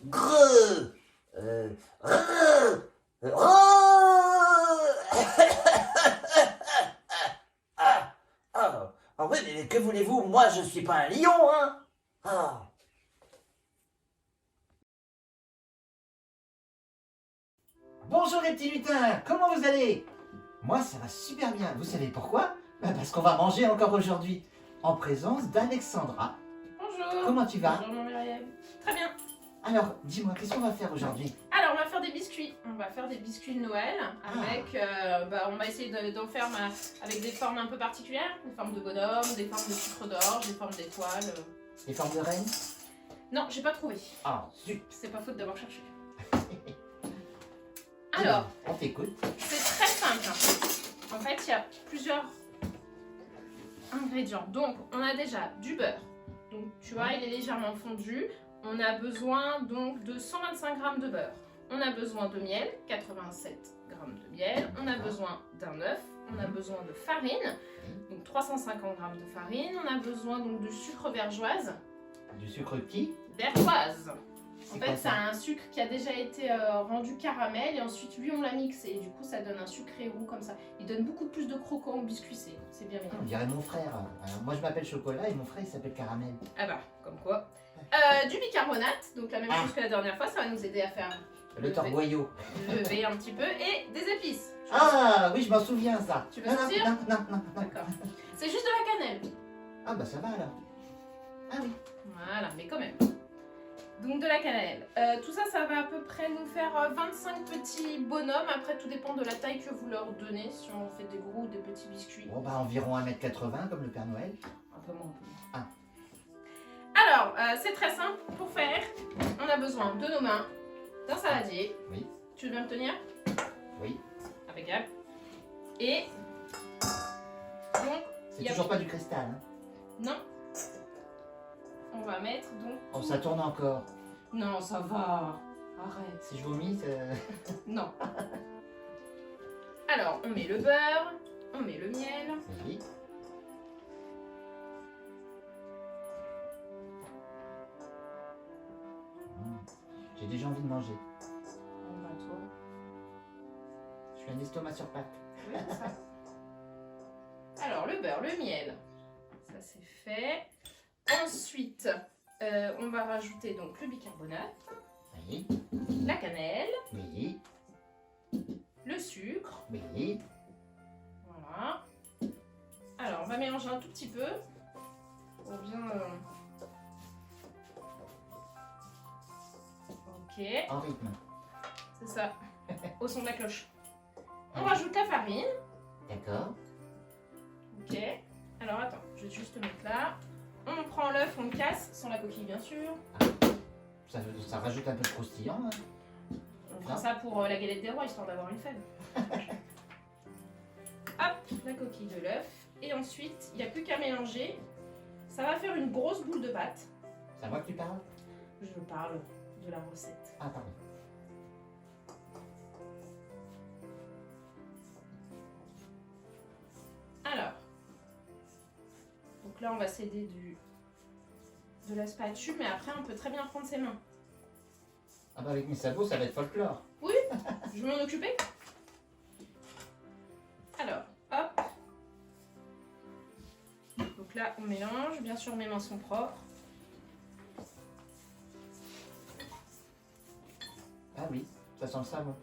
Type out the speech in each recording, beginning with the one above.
Grrr. Rrr. Ah, ah oui, mais que voulez-vous? Moi, je suis pas un lion, hein? Ah. Bonjour les petits lutins, comment vous allez? Moi ça va super bien, vous savez pourquoi? Parce qu'on va manger encore aujourd'hui, en présence d'Alexandra. Bonjour. Comment tu vas? Bonjour Muriel. Très bien. Alors, dis-moi, qu'est-ce qu'on va faire aujourd'hui? Alors, on va faire des biscuits. On va faire des biscuits de Noël avec. On va essayer d'en faire avec des formes un peu particulières, des formes de bonhomme, des formes de sucre d'orge, des formes d'étoiles. Les formes de reine? Non, j'ai pas trouvé. Ah, zut. C'est pas faute d'avoir cherché. Alors, on t'écoute. c'est très simple. En fait, il y a plusieurs ingrédients. Donc, on a déjà du beurre. Donc, tu vois, il est légèrement fondu. On a besoin donc de 125 g de beurre. On a besoin de miel, 87 g de miel. On a besoin d'un œuf. On a besoin de farine, donc 350 g de farine. On a besoin donc de sucre vergeoise. Du sucre qui? Vergeoise. En quoi fait, c'est ça? un sucre qui a déjà été rendu caramel et ensuite, lui, on l'a mixé. Et du coup, ça donne un sucré roux comme ça. Il donne beaucoup plus de croquant au biscuit, c'est bien On mignon. dirait mon frère. Moi je m'appelle Chocolat et mon frère il s'appelle Caramel. Ah bah, comme quoi. Du bicarbonate, donc la même chose que la dernière fois, ça va nous aider à faire Le torboyau. lever un petit peu. Et des épices. Ah oui, je m'en souviens ça. Tu veux Non, sortir? non. D'accord. C'est juste de la cannelle. Ah bah ça va alors. Ah oui. Voilà, mais quand même. Donc de la cannelle. Tout ça, ça va à peu près nous faire 25 petits bonhommes. Après, tout dépend de la taille que vous leur donnez. Si on fait des gros ou des petits biscuits. Bon bah environ 1m80 comme le Père Noël. Un peu moins, un peu moins. Ah. Alors, c'est très simple. Pour faire, on a besoin de nos mains, d'un saladier. Oui. Tu veux bien me tenir? Oui. Impeccable. Et donc, C'est y a- toujours pas du cristal. Hein. non. On va mettre donc. Oh, ça tourne encore. Non, ça va. Arrête. Si je vomis, Non. Alors, on met le beurre, on met le miel. Oui. J'ai déjà envie de manger. On va toi. Je suis un estomac sur pattes. Oui, c'est ça. Alors, le beurre, le miel, ça c'est fait. Ensuite, on va rajouter donc le bicarbonate, Oui. la cannelle, Oui. le sucre. Oui. Voilà. Alors, on va mélanger un tout petit peu pour bien. Ok, En rythme. c'est ça. Au son de la cloche. On rajoute la farine. D'accord. Ok. Alors attends, je vais juste te mettre là. On prend l'œuf, on le casse, sans la coquille bien sûr. Ça rajoute un peu de croustillant. Hein. On fera ça pour la galette des rois, histoire d'avoir une fève. Hop, la coquille de l'œuf. Et ensuite, il n'y a plus qu'à mélanger. Ça va faire une grosse boule de pâte. C'est à moi que tu parles? Je parle de la recette. Ah, pardon. Alors, donc là on va s'aider de la spatule, mais après on peut très bien prendre ses mains. Ah bah avec mes sabots, ça va être folklore. Je vais m'en occuper. Alors, hop. Donc là on mélange, bien sûr mes mains sont propres. Ah oui, ça sent le savon.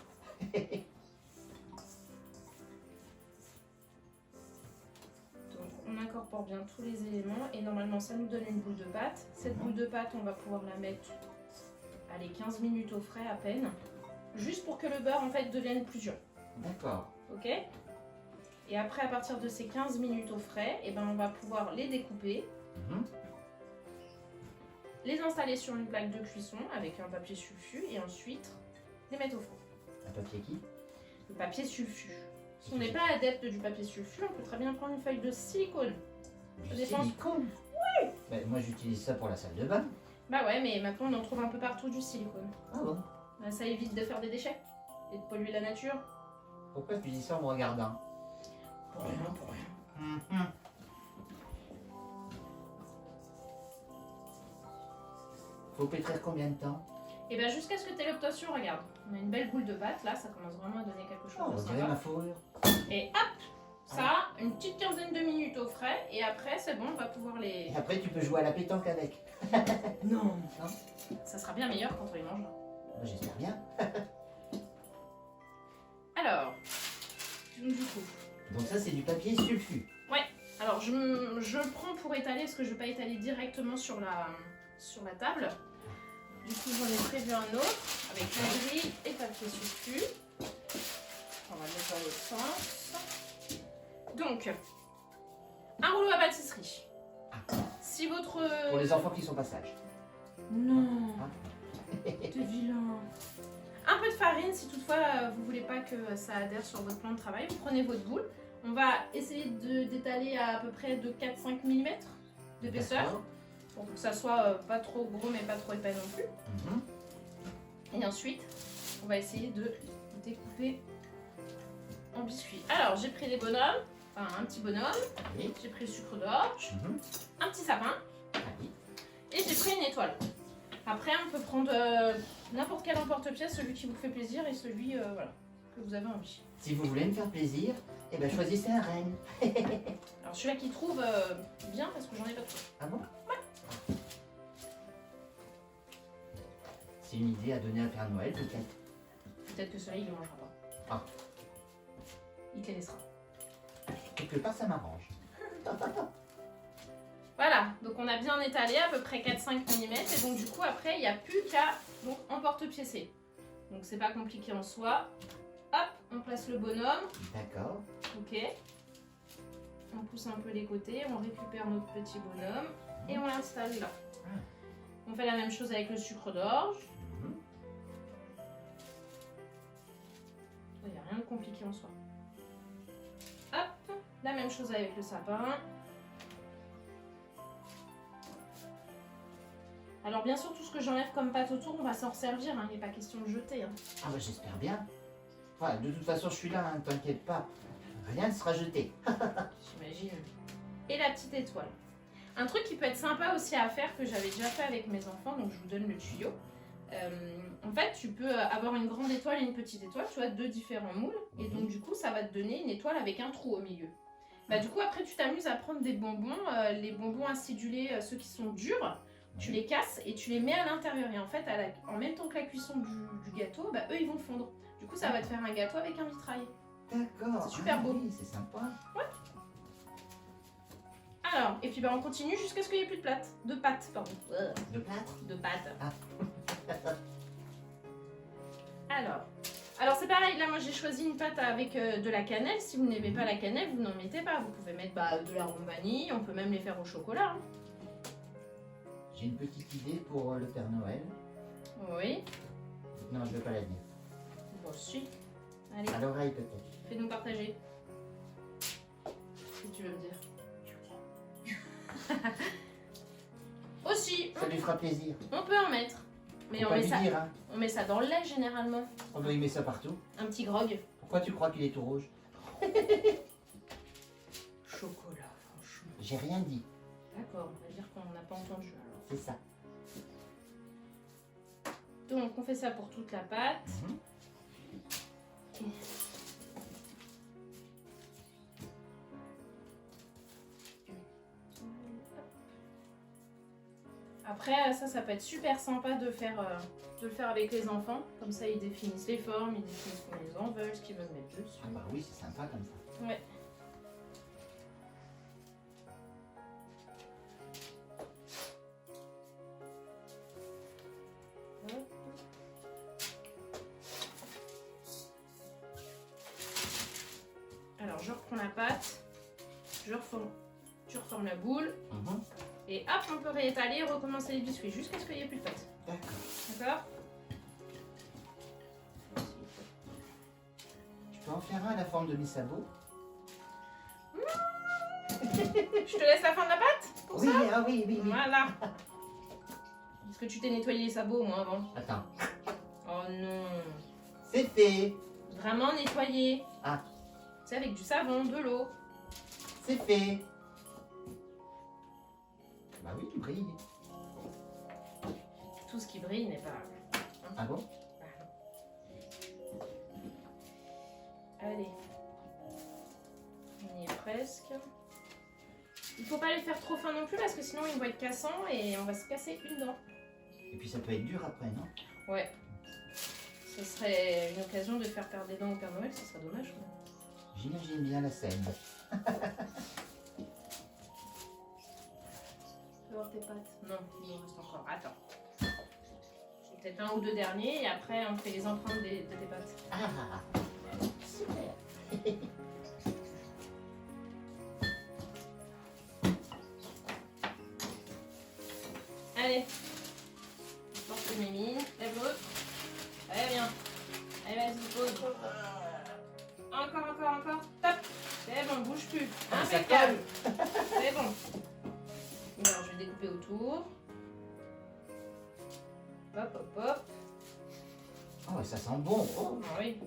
Donc on incorpore bien tous les éléments et normalement ça nous donne une boule de pâte. Cette boule de pâte on va pouvoir la mettre, allez, 15 minutes au frais à peine. Juste pour que le beurre en fait devienne plus dur. D'accord. Ok? Et après à partir de ces 15 minutes au frais, et ben, on va pouvoir les découper, Mhm. les installer sur une plaque de cuisson avec un papier sulfu et ensuite les mettre au four. Un papier qui? Le papier sulfu. Si on n'est pas adepte du papier sulfu, on peut très bien prendre une feuille de silicone. Du dépend. silicone? Oui. Ben, moi j'utilise ça pour la salle de bain. Bah ouais, mais maintenant on en trouve un peu partout du silicone. Ah bon? Bah, ça évite de faire des déchets et de polluer la nature. Pourquoi tu dis ça en me regardant? Pour rien, pour rien. Mhm. Faut pétrir combien de temps? Et bien jusqu'à ce que tu aies l'obtention, regarde. On a une belle boule de pâte, là, ça commence vraiment à donner quelque chose Oh, de on dirait sympa. ma fourrure. Et hop, ça, une petite quinzaine de minutes au frais, et après c'est bon, on va pouvoir les... Et après, tu peux jouer à la pétanque avec. Non, Non. ça sera bien meilleur quand on les mangera. Moi, j'espère bien. Alors, du coup, Donc ça, c'est du papier sulfu. alors je le prends pour étaler, parce que je ne vais pas étaler directement sur la table. Du coup, j'en ai prévu un autre, avec la grille et papier sulfu. On va le mettre dans l'autre sens. Donc, un rouleau à pâtisserie. Si votre... Pour les enfants qui sont pas sages. Non, Hein? t'es vilain. Un peu de farine, si toutefois vous voulez pas que ça adhère sur votre plan de travail, vous prenez votre boule. On va essayer d'étaler à peu près de 4-5 mm d'épaisseur, D'accord. pour que ça soit pas trop gros mais pas trop épais non plus. Mhm. Et ensuite, on va essayer de découper en biscuits. Alors, j'ai pris des bonhommes, enfin un petit bonhomme, Oui. j'ai pris le sucre d'orge, Mhm. un petit sapin, Oui. et j'ai pris une étoile. Après, on peut prendre n'importe quel emporte-pièce, celui qui vous fait plaisir et celui voilà, que vous avez envie. Si vous voulez me faire plaisir, eh ben choisissez un renne. Alors celui-là qui trouve bien parce que j'en ai pas trop. Ah bon? C'est une idée à donner à Père Noël, peut-être. Peut-être que celui-là il ne mangera pas. Ah. Il te les laissera. Quelque part, ça m'arrange. Voilà, donc on a bien étalé à peu près 4-5 mm et donc du coup après il n'y a plus qu'à emporte-piécer. Donc c'est pas compliqué en soi. Hop, on place le bonhomme, D'accord. ok. On pousse un peu les côtés, on récupère notre petit bonhomme et on l'installe là. On fait la même chose avec le sucre d'orge. Mhm. Il n'y a rien de compliqué en soi. Hop, la même chose avec le sapin. Alors bien sûr, tout ce que j'enlève comme pâte autour, on va s'en resservir, hein. Il n'est pas question de jeter. Hein. Ah bah j'espère bien. Enfin, de toute façon, je suis là, hein, t'inquiète pas. Rien ne sera jeté. J'imagine. Et la petite étoile. Un truc qui peut être sympa aussi à faire, que j'avais déjà fait avec mes enfants, donc je vous donne le tuyau. En fait, tu peux avoir une grande étoile et une petite étoile, tu vois, deux différents moules. Et donc du coup, ça va te donner une étoile avec un trou au milieu. Bah du coup, après, tu t'amuses à prendre des bonbons, les bonbons acidulés, ceux qui sont durs. Tu les casses et tu les mets à l'intérieur. Et en fait, en même temps que la cuisson du gâteau, bah, eux, ils vont fondre. Du coup, ça va te faire un gâteau avec un vitrail. D'accord. C'est super beau. Oui, c'est sympa. Alors, et puis bah, on continue jusqu'à ce qu'il n'y ait plus de pâte. De pâte, pardon. De plâtre. De pâte. Ah. Alors c'est pareil, là moi j'ai choisi une pâte avec de la cannelle. Si vous n'aimez pas la cannelle, vous n'en mettez pas. Vous pouvez mettre de l'arôme vanille, on peut même les faire au chocolat. Hein. J'ai une petite idée pour le Père Noël. Oui, Non, je ne vais pas la dire. bon si. Allez, À l'oreille peut-être. fais-nous partager. Si tu veux me dire. Aussi, Ça lui fera plaisir. on peut en mettre. Mais Faut on pas met, lui ça, dire, hein. on met ça dans le lait généralement. On doit y mettre ça partout. Un petit grog. Pourquoi tu crois qu'il est tout rouge? Chocolat, franchement. J'ai rien dit. D'accord, on va dire qu'on n'a pas entendu alors. C'est ça. Donc on fait ça pour toute la pâte. Après, ça peut être super sympa de le faire avec les enfants. Comme ça, ils définissent les formes, ils définissent comment ils en veulent, ce qu'ils veulent mettre dessus. Ah bah oui, c'est sympa comme ça. Ouais. Alors, je reprends la pâte, tu reformes la boule, Mhm. et hop, on peut réétaler et recommencer les biscuits jusqu'à ce qu'il n'y ait plus de pâte. D'accord. D'accord? Tu peux en faire un à la forme de mes sabots? Je te laisse la fin de la pâte pour Oui, ça? ah oui, oui, oui. Voilà. Est-ce que tu t'es nettoyé les sabots, moi, avant? Attends. Oh non. C'est fait. Vraiment nettoyer. Ah. C'est avec du savon, de l'eau. C'est fait. Bah oui, il brille. Tout ce qui brille n'est pas hein. Ah bon? Allez. On y est presque. Il faut pas les faire trop fins non plus parce que sinon ils vont être cassants et on va se casser une dent. Et puis ça peut être dur après, non? Ouais. Ce serait une occasion de faire perdre des dents au Père Noël, ce serait dommage. Quoi. J'imagine bien la scène. Fais voir tes pattes. Non, il en reste encore. Attends. J'ai peut-être un ou deux derniers et après on fait les empreintes de tes pattes. Ah, super. Allez. Porte Mimi. Lève-le. Allez, viens. Allez, vas-y, pose. Encore. Top. C'est bon, bouge plus. Ah, ça Impeccable. C'est bon. Alors, je vais découper autour. Hop. Oh, ça sent bon. Oh. Ah oui.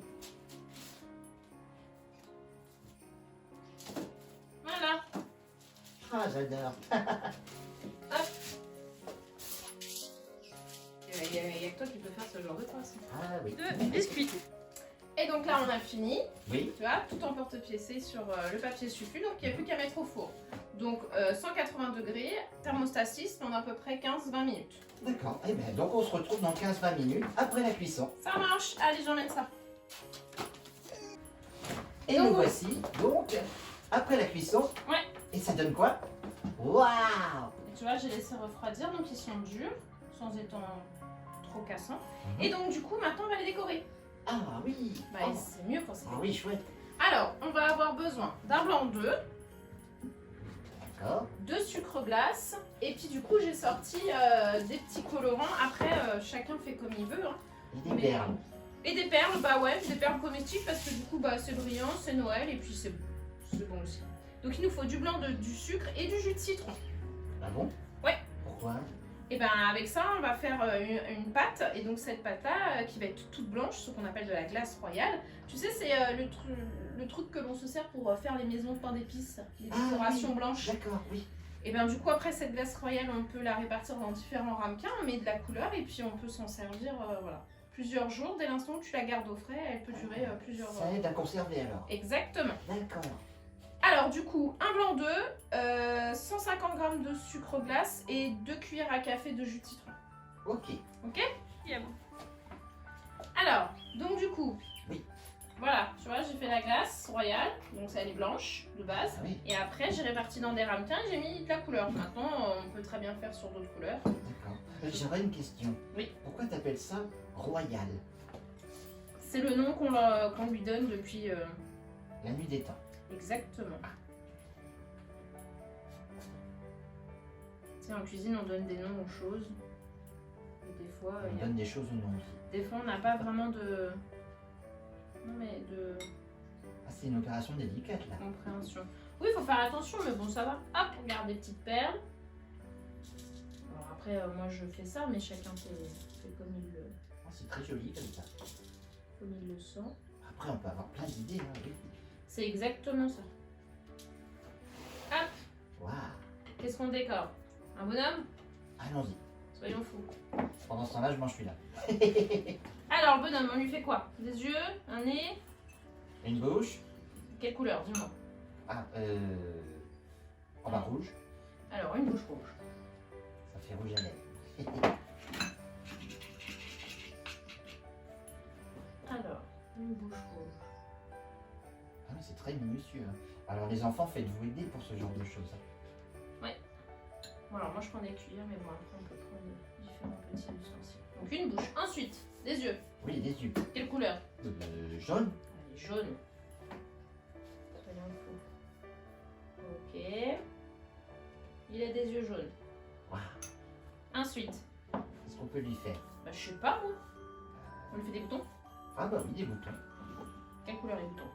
Voilà. Ah, j'adore. Il y a que toi qui peux faire ce genre de traces. Ah oui. De biscuits. Et donc là, on a fini. Oui. Tu vois, tout en porte-piécé sur le papier suffu. Donc, il n'y a plus qu'à mettre au four. Donc, 180 degrés, thermostat 6 pendant à peu près 15-20 minutes. D'accord. Eh bien, donc on se retrouve dans 15-20 minutes après la cuisson. Ça marche. Allez, j'emmène ça. Et Donc, nous voici, donc, après la cuisson. Ouais. Et ça donne quoi? Waouh! Et tu vois, j'ai laissé refroidir, donc ils sont durs, sans étant trop cassants. Mhm. Et donc, du coup, maintenant, on va les décorer. Ah oui. Bah, Oh. c'est mieux quand c'est Ah décoré. oui, chouette. Alors, on va avoir besoin d'un blanc d'œuf, D'accord. de sucre glace, et puis du coup, j'ai sorti des petits colorants. Après, chacun fait comme il veut. Hein. Et des perles. Et des perles, bah ouais, des perles comestibles parce que du coup, bah, c'est brillant, c'est Noël, et puis c'est bon aussi. Donc, il nous faut du blanc, du sucre et du jus de citron. Ah bon? Ouais. Pourquoi? Et ben avec ça, on va faire une pâte. Et donc cette pâte-là, qui va être toute blanche, ce qu'on appelle de la glace royale. Tu sais, c'est le truc que l'on se sert pour faire les maisons de pain d'épices, les décorations oui. blanches. D'accord, oui. Et bien du coup, après cette glace royale, on peut la répartir dans différents ramequins, on met de la couleur et puis on peut s'en servir voilà, plusieurs jours. Dès l'instant où tu la gardes au frais, elle peut durer plusieurs Ça aide à conserver alors. Exactement. D'accord. Alors du coup, un blanc d'œuf, 150 g de sucre glace et 2 cuillères à café de jus de citron. Ok. Alors, donc du coup, Oui. Voilà, tu vois, j'ai fait la glace royale, donc ça elle est blanche de base. Ah oui. Et après, j'ai réparti dans des ramequins et j'ai mis de la couleur. Maintenant, on peut très bien faire sur d'autres couleurs. D'accord. J'aurais une question. Oui. Pourquoi t'appelles ça royal? C'est le nom qu'on lui donne depuis... La nuit des temps. Exactement. Tu sais, en cuisine, on donne des noms aux choses. Et des fois, On donne des choses au nom aussi. des fois on n'a pas vraiment de... Non mais de Ah, c'est une opération délicate là. compréhension. Oui, il faut faire attention, mais bon, ça va. Hop, on garde des petites perles. Alors après, moi je fais ça, mais chacun fait Oh, c'est très joli comme ça. comme il le sent. Après, on peut avoir plein d'idées. Hein, oui. C'est exactement ça. Hop, Waouh. qu'est-ce qu'on décore? Un bonhomme? Allons-y. Soyons fous. Pendant ce temps-là, je mange celui-là. Alors, le bonhomme, on lui fait quoi? Des yeux? Un nez? Une bouche. Quelle couleur? Dis-moi. Ah, en bas rouge. Alors, une bouche rouge. Ça fait rouge à lèvres. Alors, une bouche rouge. Ah, mais c'est très minutieux. Hein. Alors, les enfants, faites-vous aider pour ce genre de choses. Bon, alors moi je prends des cuillères, mais bon, après on peut prendre différents petits ustensiles. Donc une bouche. Ensuite, des yeux. Oui, les yeux. Quelle couleur? Jaune. Allez, jaune. Soyons fous. Ok. Il a des yeux jaunes. Waouh. Ensuite, Qu'est-ce qu'on peut lui faire? bah je sais pas moi. On lui fait des boutons. Ah bah oui, des boutons. Quelle couleur les boutons?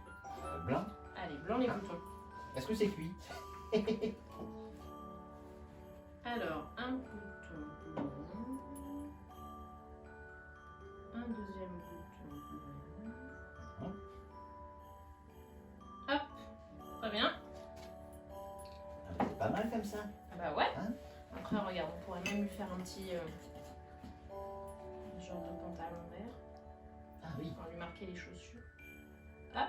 Blanc. Allez, blanc les Ah. boutons. Est-ce que c'est cuit? Alors, un bouton blanc. Un deuxième bouton blanc. Hop. Très bien. Ah, c'est pas mal comme ça. Bah ouais. Hein? Après, regarde, on pourrait même lui faire un petit genre de pantalon. à l'envers. Ah oui. On va lui marquer les chaussures. Hop.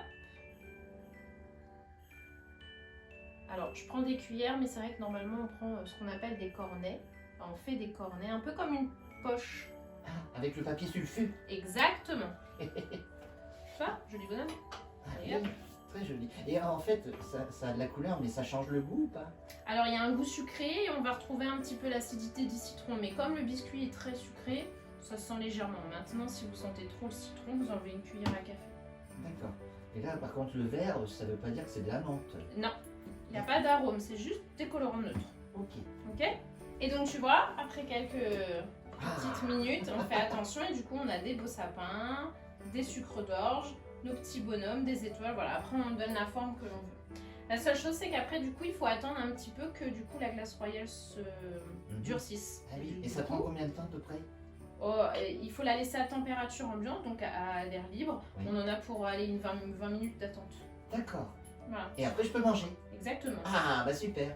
Alors, je prends des cuillères, mais c'est vrai que normalement, on prend ce qu'on appelle des cornets. Enfin, on fait des cornets, un peu comme une poche. Ah, avec le papier sulfu. Exactement. Ça, joli bonhomme. Ah, Et hop. oui, très joli. Et en fait, ça a de la couleur, mais ça change le goût ou pas? Alors, il y a un goût sucré et on va retrouver un petit peu l'acidité du citron. Mais comme le biscuit est très sucré, ça se sent légèrement. Maintenant, si vous sentez trop le citron, vous enlevez une cuillère à café. D'accord. Et là, par contre, le vert, ça veut pas dire que c'est de la menthe. Non, il n'y a pas d'arôme, c'est juste des colorants neutres. Ok. Ok? Et donc, tu vois, après quelques Ah, petites minutes, on fait attention et du coup, on a des beaux sapins, des sucres d'orge, nos petits bonhommes, des étoiles. Voilà, après, on donne la forme que l'on veut. La seule chose, c'est qu'après, du coup, il faut attendre un petit peu que du coup la glace royale se durcisse. Ah oui. Du Et ça coup, prend combien de temps à peu près? il faut la laisser à température ambiante, donc à l'air libre. Oui. On en a pour aller une 20 minutes d'attente. D'accord. Voilà, Et après, je peux manger. exactement. Ah, bah super.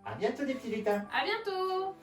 À bientôt les petits lutins. À bientôt!